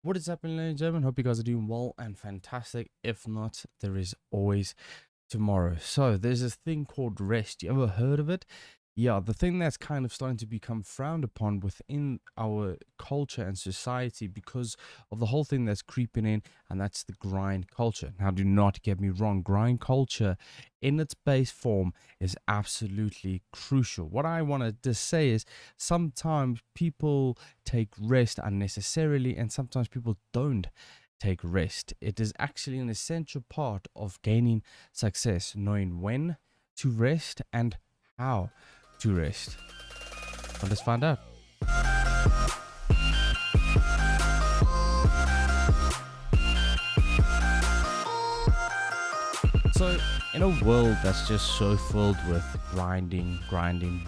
What is happening, ladies and gentlemen? Hope you guys are doing well and fantastic. If not, there is always tomorrow. So, there's this thing called rest. You ever heard of it? Yeah, the thing that's kind of starting to become frowned upon within our culture and society because of the whole thing that's creeping in, and that's the grind culture. Now, do not get me wrong, grind culture in its base form is absolutely crucial. What I wanted to say is sometimes people take rest unnecessarily, and sometimes people don't take rest. It is actually an essential part of gaining success, knowing when to rest and how to rest. Well, let's find out. So, in a world that's just so filled with grinding,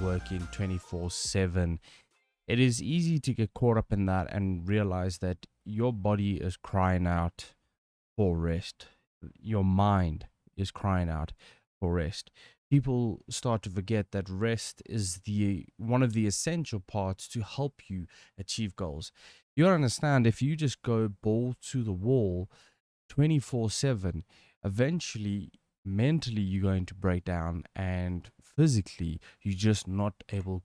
working 24/7, it is easy to get caught up in that and realize that your body is crying out for rest. Your mind is crying out for rest. People start to forget that rest is the one of the essential parts to help you achieve goals. You gotta understand, if you just go ball to the wall 24/7, eventually mentally you're going to break down, and physically you're just not able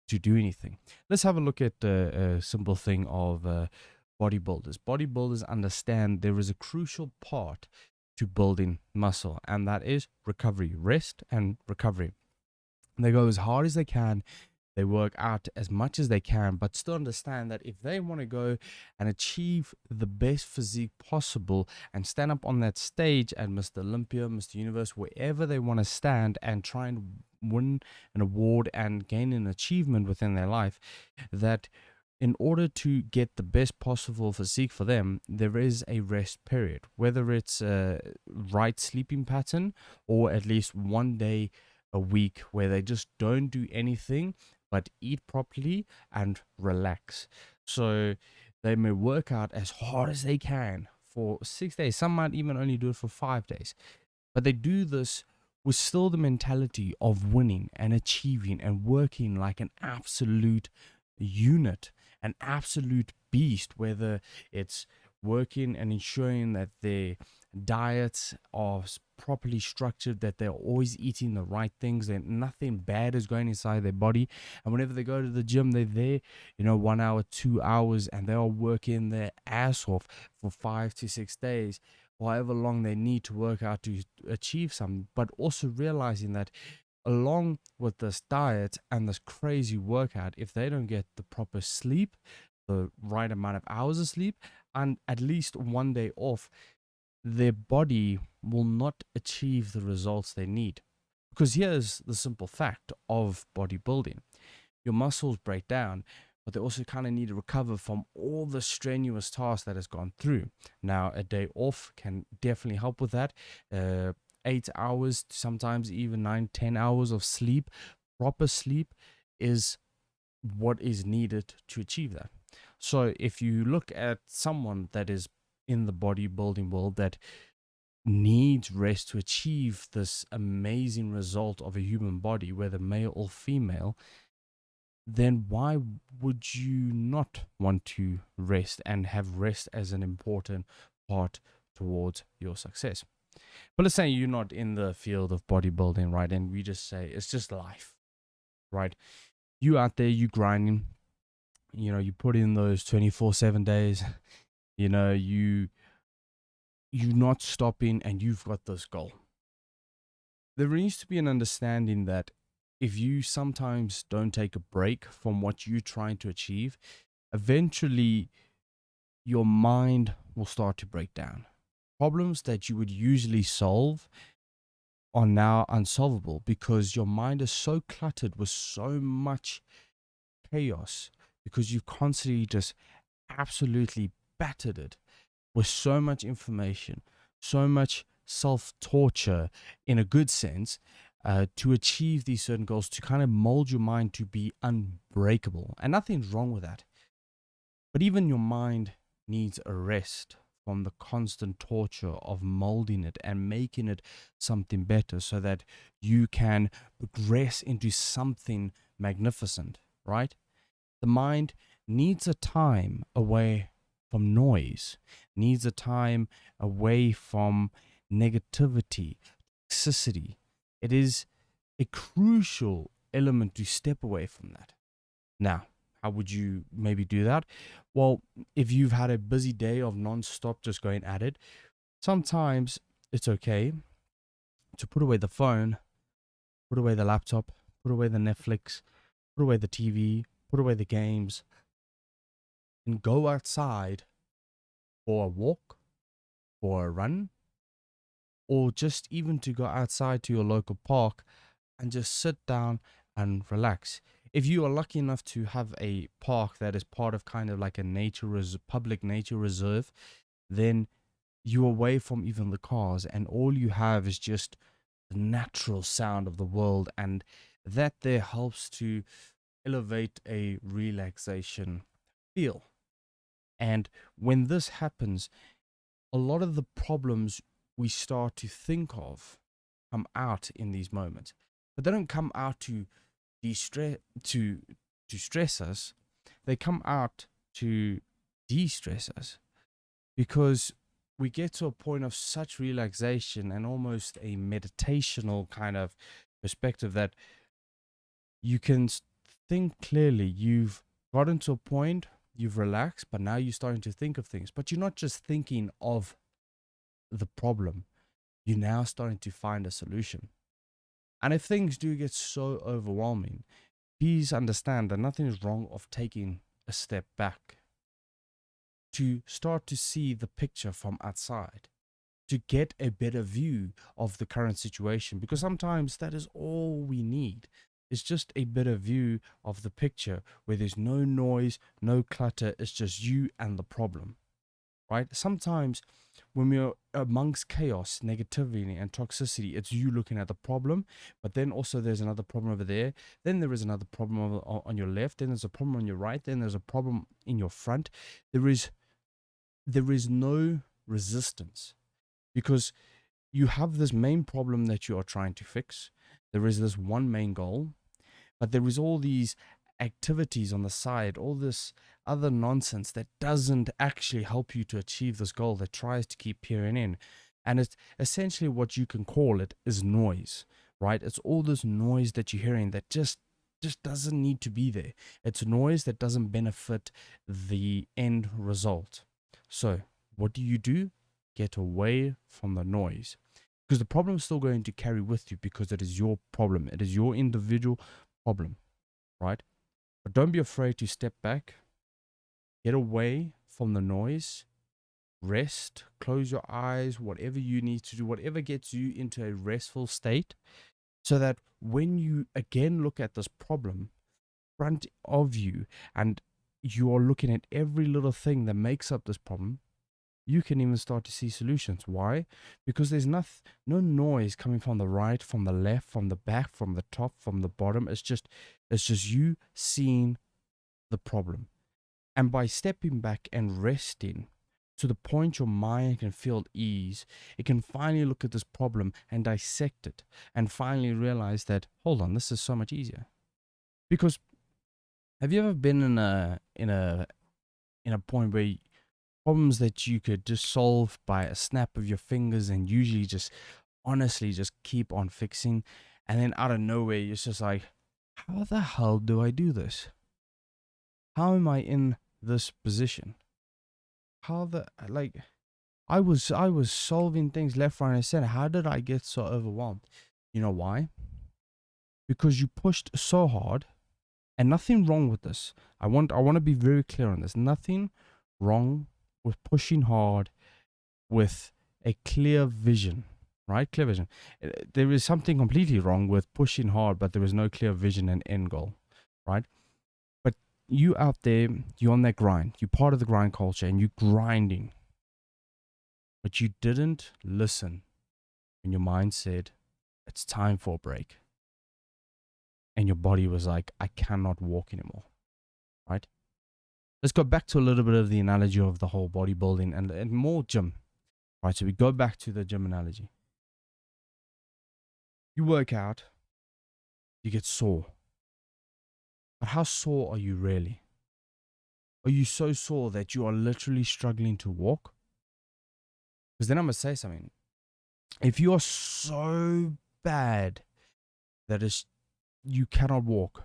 to do anything. Let's have a look at a simple thing of bodybuilders. Bodybuilders understand there is a crucial part to building muscle, and that is recovery, rest and recovery. They go as hard as they can, they work out as much as they can, but still understand that if they want to go and achieve the best physique possible and stand up on that stage at Mr. Olympia, Mr. Universe, wherever they want to stand and try and win an award and gain an achievement within their life, that in order to get the best possible physique for them, there is a rest period, whether it's a right sleeping pattern or at least one day a week where they just don't do anything but eat properly and relax. So they may work out as hard as they can for 6 days. Some might even only do it for 5 days. But they do this with still the mentality of winning and achieving and working like an absolute unit, an absolute beast, whether it's working and ensuring that their diets are properly structured, that they're always eating the right things, that nothing bad is going inside their body. And whenever they go to the gym, they're there, 1 hour, 2 hours, and they are working their ass off for 5 to 6 days, however long they need to work out to achieve something, but also realizing that along with this diet and this crazy workout, if they don't get the proper sleep, the right amount of hours of sleep, and at least one day off, their body will not achieve the results they need. Because here's the simple fact of bodybuilding: your muscles break down, but they also kind of need to recover from all the strenuous tasks that has gone through. Now, a day off can definitely help with that. 8 hours, sometimes even 9, 10 hours of sleep, proper sleep, is what is needed to achieve that. So, if you look at someone that is in the bodybuilding world that needs rest to achieve this amazing result of a human body, whether male or female, then why would you not want to rest and have rest as an important part towards your success? But let's say you're not in the field of bodybuilding, right? And we just say it's just life, right? You out there, you grinding, you put in those 24/7 days, you're not stopping, and you've got this goal. There needs to be an understanding that if you sometimes don't take a break from what you're trying to achieve, eventually your mind will start to break down. Problems that you would usually solve are now unsolvable because your mind is so cluttered with so much chaos, because you've constantly just absolutely battered it with so much information, so much self torture in a good sense, to achieve these certain goals, to kind of mold your mind to be unbreakable. And nothing's wrong with that. But even your mind needs a rest from the constant torture of molding it and making it something better so that you can progress into something magnificent, right? The mind needs a time away from noise, needs a time away from negativity, toxicity. It is a crucial element to step away from that. Now, how would you maybe do that? Well, if you've had a busy day of non-stop just going at it, sometimes it's okay to put away the phone, put away the laptop, put away the Netflix, put away the TV, put away the games, and go outside for a walk, for a run, or just even to go outside to your local park and just sit down and relax. If you are lucky enough to have a park that is part of kind of like a public nature reserve, then you're away from even the cars, and all you have is just the natural sound of the world, and that there helps to elevate a relaxation feel. And when this happens, a lot of the problems we start to think of come out in these moments, but they don't come out to de-stress to stress us. They come out to de-stress us, because we get to a point of such relaxation and almost a meditational kind of perspective that you can think clearly. You've gotten to a point, you've relaxed, but now you're starting to think of things. But you're not just thinking of the problem, you're now starting to find a solution. And if things do get so overwhelming, please understand that nothing is wrong of taking a step back to start to see the picture from outside, to get a better view of the current situation, because sometimes that is all we need. It's just a better view of the picture where there's no noise, no clutter, it's just you and the problem, right? Sometimes when we're amongst chaos, negativity, and toxicity, it's you looking at the problem, but then also there's another problem over there. Then there is another problem on your left. Then there's a problem on your right. Then there's a problem in your front. There is no resistance, because you have this main problem that you are trying to fix. There is this one main goal, but there is all these activities on the side, all this other nonsense that doesn't actually help you to achieve this goal, that tries to keep peering in. And it's essentially, what you can call it is noise, right? It's all this noise that you're hearing that just doesn't need to be there. It's noise that doesn't benefit the end result. So what do? Get away from the noise, because the problem is still going to carry with you, because it is your problem. It is your individual problem, right? But don't be afraid to step back, get away from the noise, rest, close your eyes, whatever you need to do, whatever gets you into a restful state, so that when you again look at this problem front of you and you are looking at every little thing that makes up this problem, you can even start to see solutions. Why? Because there's no noise coming from the right, from the left, from the back, from the top, from the bottom. It's just you seeing the problem. And by stepping back and resting to the point your mind can feel ease, it can finally look at this problem and dissect it, and finally realize that, hold on, this is so much easier. Because have you ever been in a point where problems that you could just solve by a snap of your fingers, and usually just honestly just keep on fixing, and then out of nowhere you're just like, how the hell do I do this? How am I in this position? I was solving things left, right, and center. How did I get so overwhelmed? You know why? Because you pushed so hard. And nothing wrong with this. I want to be very clear on this. Nothing wrong with pushing hard with a clear vision, right? Clear vision. There is something completely wrong with pushing hard, but there is no clear vision and end goal, right? But you out there, you're on that grind. You're part of the grind culture, and you're grinding. But you didn't listen when your mind said, it's time for a break. And your body was like, I cannot walk anymore, right? Let's go back to a little bit of the analogy of the whole bodybuilding and more gym, right? So we go back to the gym analogy. You work out, you get sore. But how sore are you really? Are you so sore that you are literally struggling to walk? Because then I'm going to say something. If you are so bad that you cannot walk,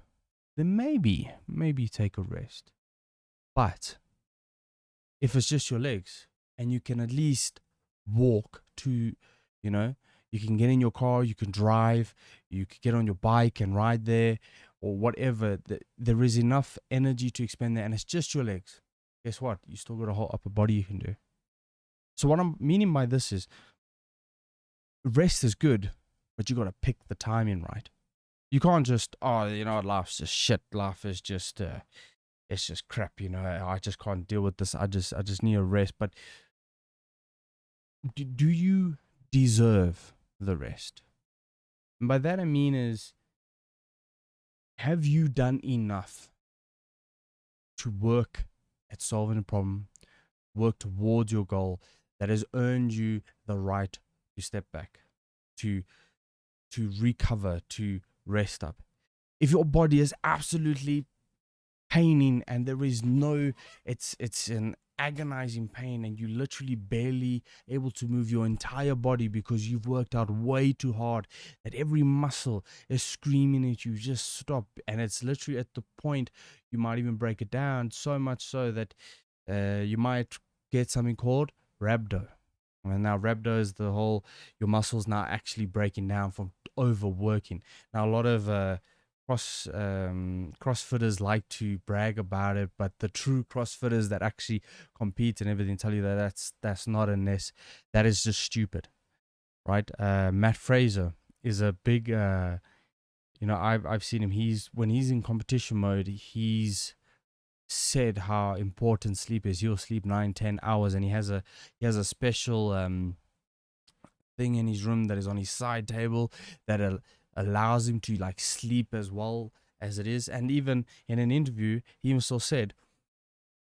then maybe take a rest. But if it's just your legs and you can at least walk to, you know, you can get in your car, you can drive, you can get on your bike and ride there or whatever, there is enough energy to expend there and it's just your legs. Guess what? You still got a whole upper body you can do. So what I'm meaning by this is rest is good, but you got to pick the timing right. You can't just, life's just shit. Life is just, it's just crap. I just can't deal with this. I just need a rest. But do you deserve the rest? And by that I mean is, have you done enough to work at solving a problem, work towards your goal that has earned you the right to step back, to recover, to rest up? If your body is absolutely paining and there is no, it's an agonizing pain and you literally barely able to move your entire body because you've worked out way too hard, that every muscle is screaming at you, just stop. And it's literally at the point you might even break it down, so much so that you might get something called rhabdo. And now rhabdo is the whole, your muscles now actually breaking down from overworking. Now a lot of crossfitters like to brag about it, but the true crossfitters that actually compete and everything tell you that that's not a nest. That is just stupid, right? Matt Fraser is a big I've seen him. When he's in competition mode, he's said how important sleep is. He'll sleep 9-10 hours, and he has a special thing in his room that is on his side table that allows him to like sleep as well as it is. And even in an interview, he himself said,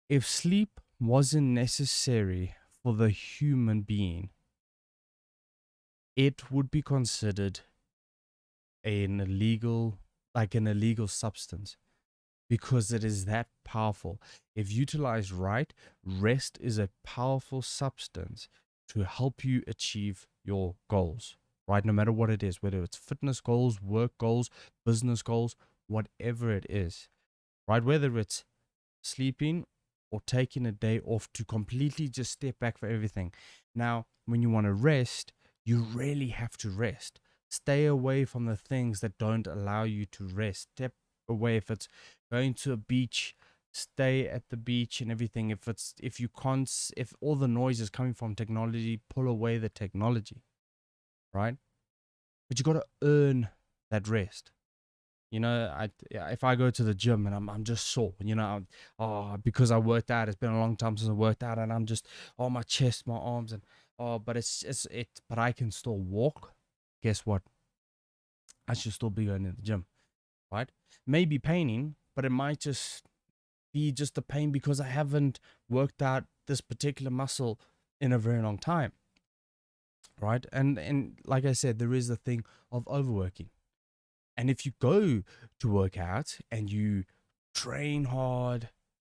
if sleep wasn't necessary for the human being, it would be considered an illegal substance, because it is that powerful. If utilized right, rest is a powerful substance to help you achieve your goals, right? No matter what it is, whether it's fitness goals, work goals, business goals, whatever it is, right? Whether it's sleeping or taking a day off to completely just step back for everything. Now, when you want to rest, you really have to rest. Stay away from the things that don't allow you to rest. Step away. If it's going to a beach, stay at the beach and everything. If all the noise is coming from technology, pull away the technology, right? But you got to earn that rest. If I go to the gym and I'm just sore, because I worked out. It's been a long time since I worked out, and I'm just, my chest, my arms, and but I can still walk. Guess what? I should still be going to the gym, right? Maybe paining, but it might just be just a pain because I haven't worked out this particular muscle in a very long time, right? And like I said, there is a thing of overworking. And if you go to work out and you train hard,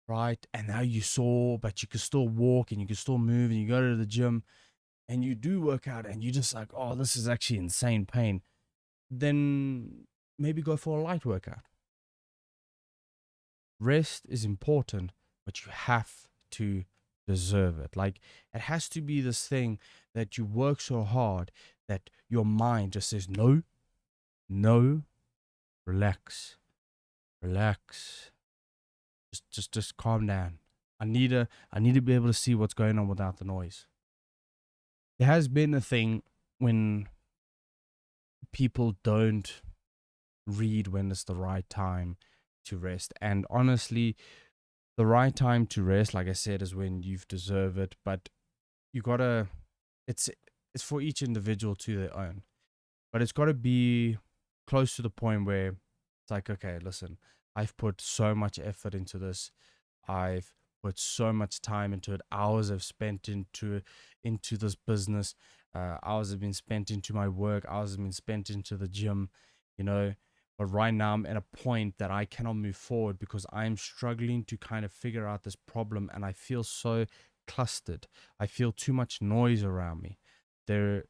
right, and now you're sore, but you can still walk and you can still move, and you go to the gym and you do work out and you're just like, oh, this is actually insane pain, then maybe go for a light workout. Rest is important, but you have to deserve it. Like, it has to be this thing that you work so hard that your mind just says, no, no, relax, relax. Just calm down. I need to be able to see what's going on without the noise. There has been a thing when people don't read when it's the right time to rest. And honestly, the right time to rest, like I said, is when you've deserved it. But you gotta, it's for each individual to their own. But it's gotta be close to the point where it's like, okay, listen, I've put so much effort into this. I've put so much time into it. Hours I've spent into this business. Hours have been spent into my work. Hours have been spent into the gym. But right now I'm at a point that I cannot move forward because I'm struggling to kind of figure out this problem, and I feel so clustered. I feel too much noise around me. There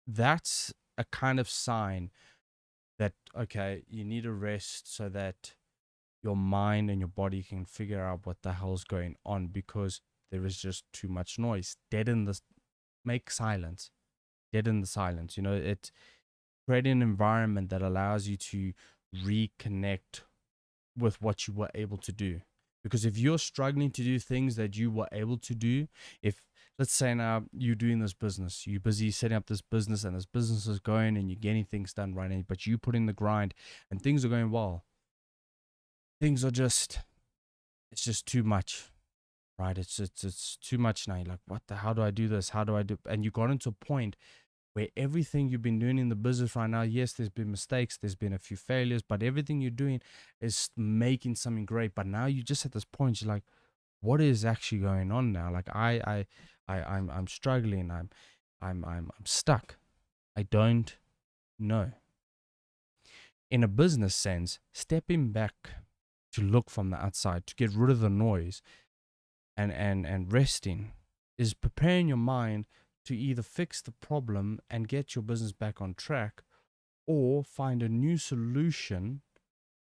That's a kind of sign that, okay, you need a rest so that your mind and your body can figure out what the hell's going on, because there is just too much noise. Make silence. Dead in the silence. It create an environment that allows you to reconnect with what you were able to do. Because if you're struggling to do things that you were able to do, if let's say now you're doing this business, you're busy setting up this business, and this business is going and you're getting things done right now, but you put in the grind and things are going well, things are just, it's just too much, right? It's too much now. You're like, how do I do this? How do I do? And you got into a point where everything you've been doing in the business right now, yes, there's been mistakes, there's been a few failures, but everything you're doing is making something great. But now you just at this point, you're like, what is actually going on now? Like I'm struggling. I'm stuck. I don't know. In a business sense, stepping back to look from the outside, to get rid of the noise, and resting is preparing your mind to either fix the problem and get your business back on track, or find a new solution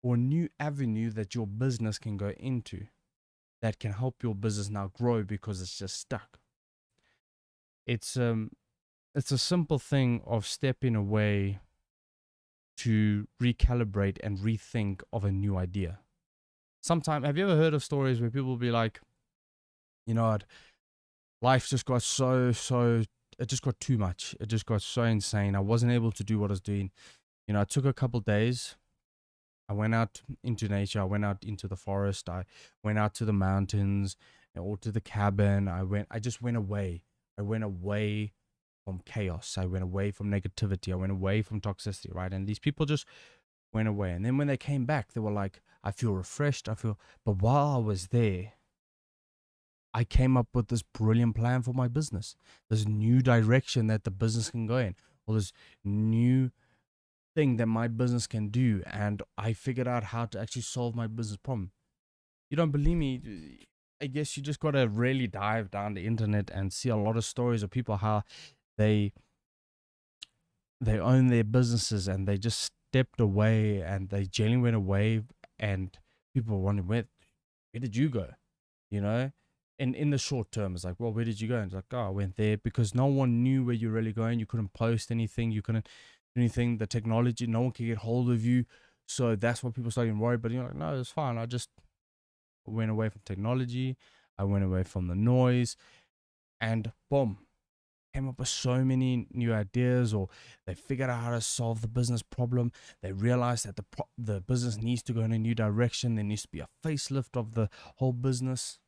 or a new avenue that your business can go into that can help your business now grow because it's just stuck. It's a simple thing of stepping away to recalibrate and rethink of a new idea. Sometimes, have you ever heard of stories where people will be like, you know what, life just got it just got too much. It just got so insane. I wasn't able to do what I was doing. I took a couple days. I went out into nature. I went out into the forest. I went out to the mountains or to the cabin. I just went away. I went away from chaos. I went away from negativity. I went away from toxicity, right? And these people just went away. And then when they came back, they were like, I feel refreshed. But while I was there, I came up with this brilliant plan for my business, this new direction that the business can go in, or this new thing that my business can do. And I figured out how to actually solve my business problem. You don't believe me? I guess you just got to really dive down the internet and see a lot of stories of people, how they own their businesses and they just stepped away and they genuinely went away, and people were wondering, where did you go? You know? And in the short term, it's like, well, where did you go? And it's like, oh, I went there, because no one knew where you're really going. You couldn't post anything. You couldn't do anything. The technology, no one could get hold of you. So that's what people started worried. But you're like, no, it's fine. I just went away from technology. I went away from the noise, and boom, came up with so many new ideas, or they figured out how to solve the business problem. They realized that the business needs to go in a new direction. There needs to be a facelift of the whole business.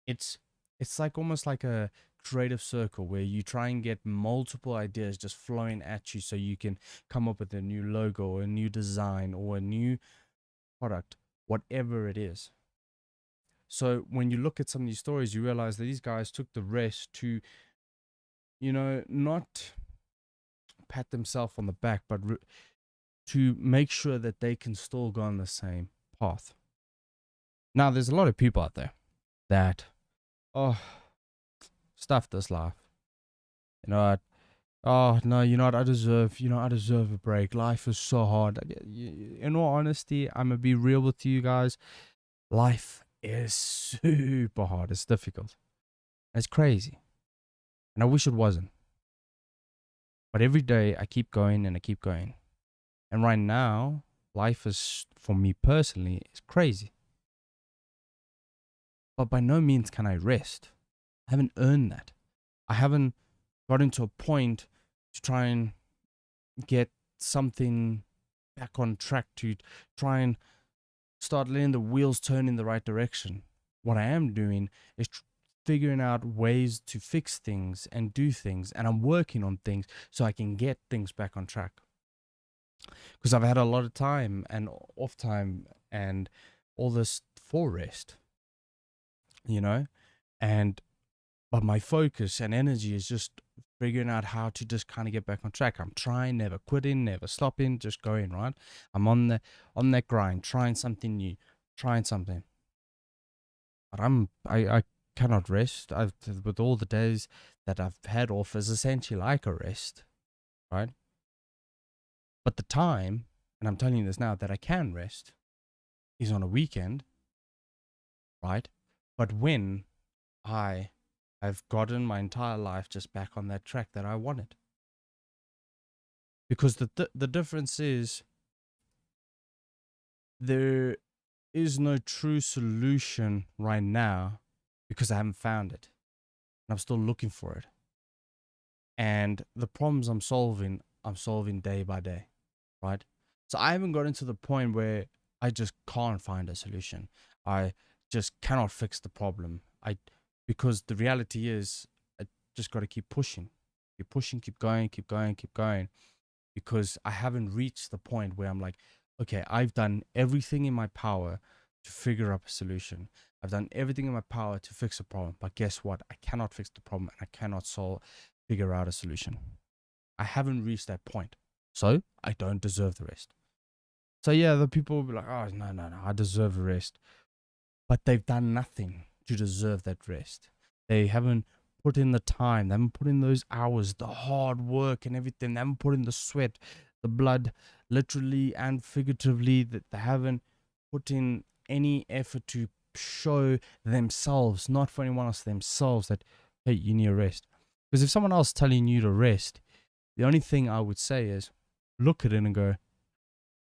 It's like almost like a creative circle where you try and get multiple ideas just flowing at you so you can come up with a new logo or a new design or a new product, whatever it is. So when you look at some of these stories, you realize that these guys took the rest to, not pat themselves on the back, but to make sure that they can still go on the same path. Now, there's a lot of people out there that, stuff this life. Oh no, I deserve a break. Life is so hard. In all honesty, I'm gonna be real with you guys. Life is super hard. It's difficult. It's crazy. And I wish it wasn't. But every day I keep going and I keep going. And right now, life is, for me personally, is crazy. But by no means can I rest. I haven't earned that. I haven't gotten to a point to try and get something back on track, to try and start letting the wheels turn in the right direction. What I am doing is figuring out ways to fix things and do things, and I'm working on things so I can get things back on track. Because I've had a lot of time and off time and all this for rest, and but my focus and energy is just figuring out how to just kind of get back on track. I'm trying, never quitting, never stopping, just going, right? I'm on that grind, trying something new, trying something. But I cannot rest. With all the days that I've had off is essentially like a rest, right? But the time, and I'm telling you this now, that I can rest is on a weekend, right? But when I have gotten my entire life just back on that track that I wanted. Because the difference is there is no true solution right now because I haven't found it. And I'm still looking for it. And the problems I'm solving day by day, right? So I haven't gotten to the point where I just can't find a solution. I just cannot fix the problem. Because the reality is I just got to keep pushing, keep going, because I haven't reached the point where I'm like, okay, I've done everything in my power to figure out a solution. I've done everything in my power to fix a problem, but guess what? I cannot fix the problem and I cannot figure out a solution. I haven't reached that point, so I don't deserve the rest. So yeah, the people will be like, oh, no, I deserve a rest. But they've done nothing to deserve that rest. They haven't put in the time. They haven't put in those hours, the hard work and everything. They haven't put in the sweat, the blood, literally and figuratively. That they haven't put in any effort to show themselves, not for anyone else, themselves, that, hey, you need a rest. Because if someone else is telling you to rest, the only thing I would say is look at it and go,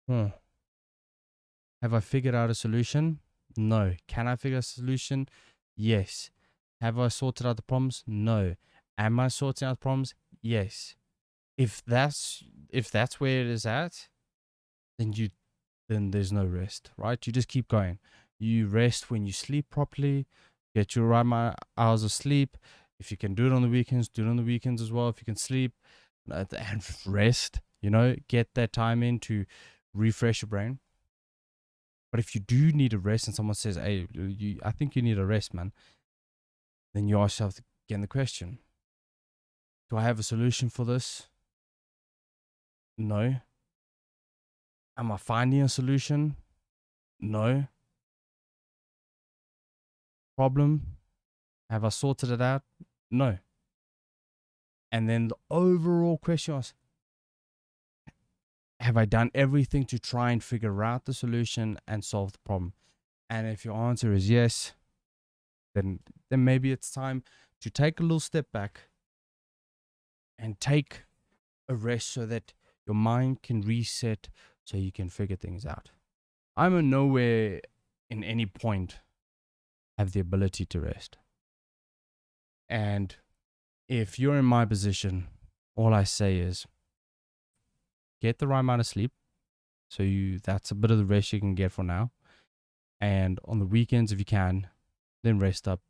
have I figured out a solution? No. Can I figure out a solution? Yes. Have I sorted out the problems? No. Am I sorting out the problems? Yes. If that's where it is at, then there's no rest, right? You just keep going. You rest when you sleep properly, get your right amount of hours of sleep. If you can do it on the weekends, do it on the weekends as well. If you can sleep and rest, get that time in to refresh your brain. But if you do need a rest and someone says, hey, I think you need a rest, man, then you ask yourself again the question, do I have a solution for this? No. Am I finding a solution? No. Problem? Have I sorted it out? No. And then the overall question was, have I done everything to try and figure out the solution and solve the problem? And if your answer is yes, then maybe it's time to take a little step back and take a rest so that your mind can reset so you can figure things out. I'm in nowhere in any point have the ability to rest. And if you're in my position, all I say is get the right amount of sleep. So that's a bit of the rest you can get for now. And on the weekends, if you can, then rest up,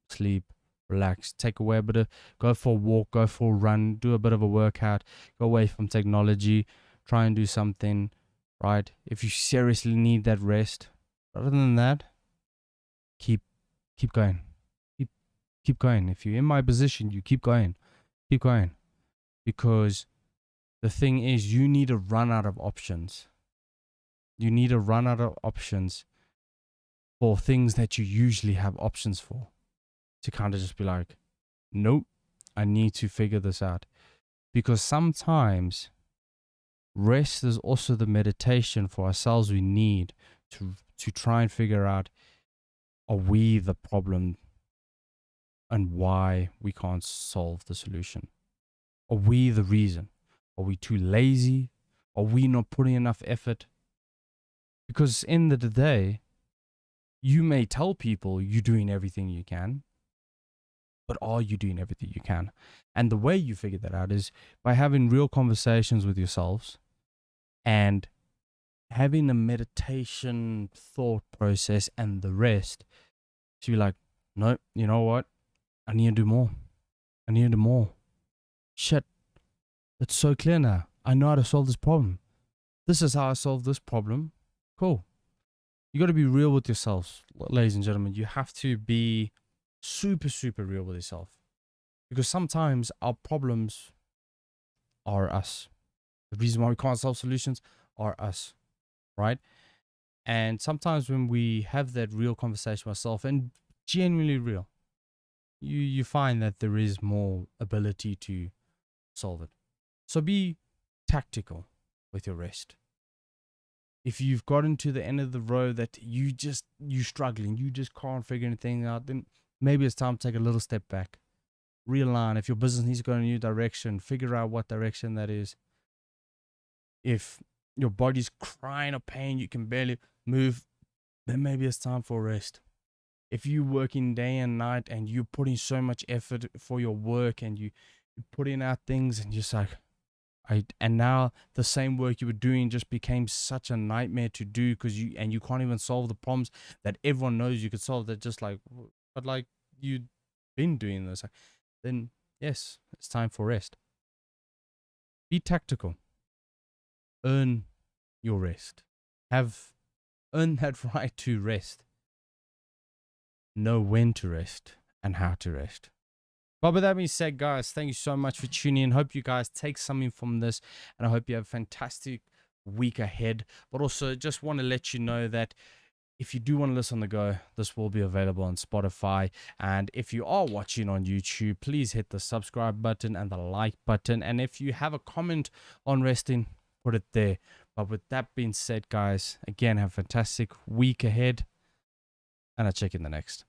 sleep, relax, take away a bit of, go for a walk, go for a run, do a bit of a workout, go away from technology, try and do something, right? If you seriously need that rest, other than that, keep going. Keep going. If you're in my position, you keep going. Keep going. Because the thing is, you need to run out of options. You need to run out of options for things that you usually have options for. To kind of just be like, nope, I need to figure this out. Because sometimes rest is also the meditation for ourselves we need to try and figure out, are we the problem and why we can't solve the solution? Are we the reason? Are we too lazy? Are we not putting enough effort? Because in the day, you may tell people you're doing everything you can, but are you doing everything you can? And the way you figure that out is by having real conversations with yourselves and having a meditation thought process and the rest. So you're like, no, you know what? I need to do more. I need to do more. Shit, it's so clear now. I know how to solve this problem. This is how I solve this problem. Cool. You got to be real with yourselves, ladies and gentlemen. You have to be super, super real with yourself. Because sometimes our problems are us. The reason why we can't solve solutions are us, right? And sometimes when we have that real conversation with ourselves, and genuinely real, you find that there is more ability to solve it. So be tactical with your rest. If you've gotten to the end of the road that you're struggling, you just can't figure anything out, then maybe it's time to take a little step back. Realign. If your business needs to go in a new direction, figure out what direction that is. If your body's crying of pain, you can barely move, then maybe it's time for rest. If you're working day and night and you're putting so much effort for your work and you're putting out things and you're just like, and now the same work you were doing just became such a nightmare to do because you can't even solve the problems that everyone knows you could solve. That just like, but like you've been doing this, then yes, it's time for rest. Be tactical. Earn your rest. Earn that right to rest. Know when to rest and how to rest. But with that being said, guys, thank you so much for tuning in. Hope you guys take something from this, and I hope you have a fantastic week ahead. But also, just want to let you know that if you do want to listen on the go, this will be available on Spotify. And if you are watching on YouTube, please hit the subscribe button and the like button. And if you have a comment on resting, put it there. But with that being said, guys, again, have a fantastic week ahead, and I'll check you in the next.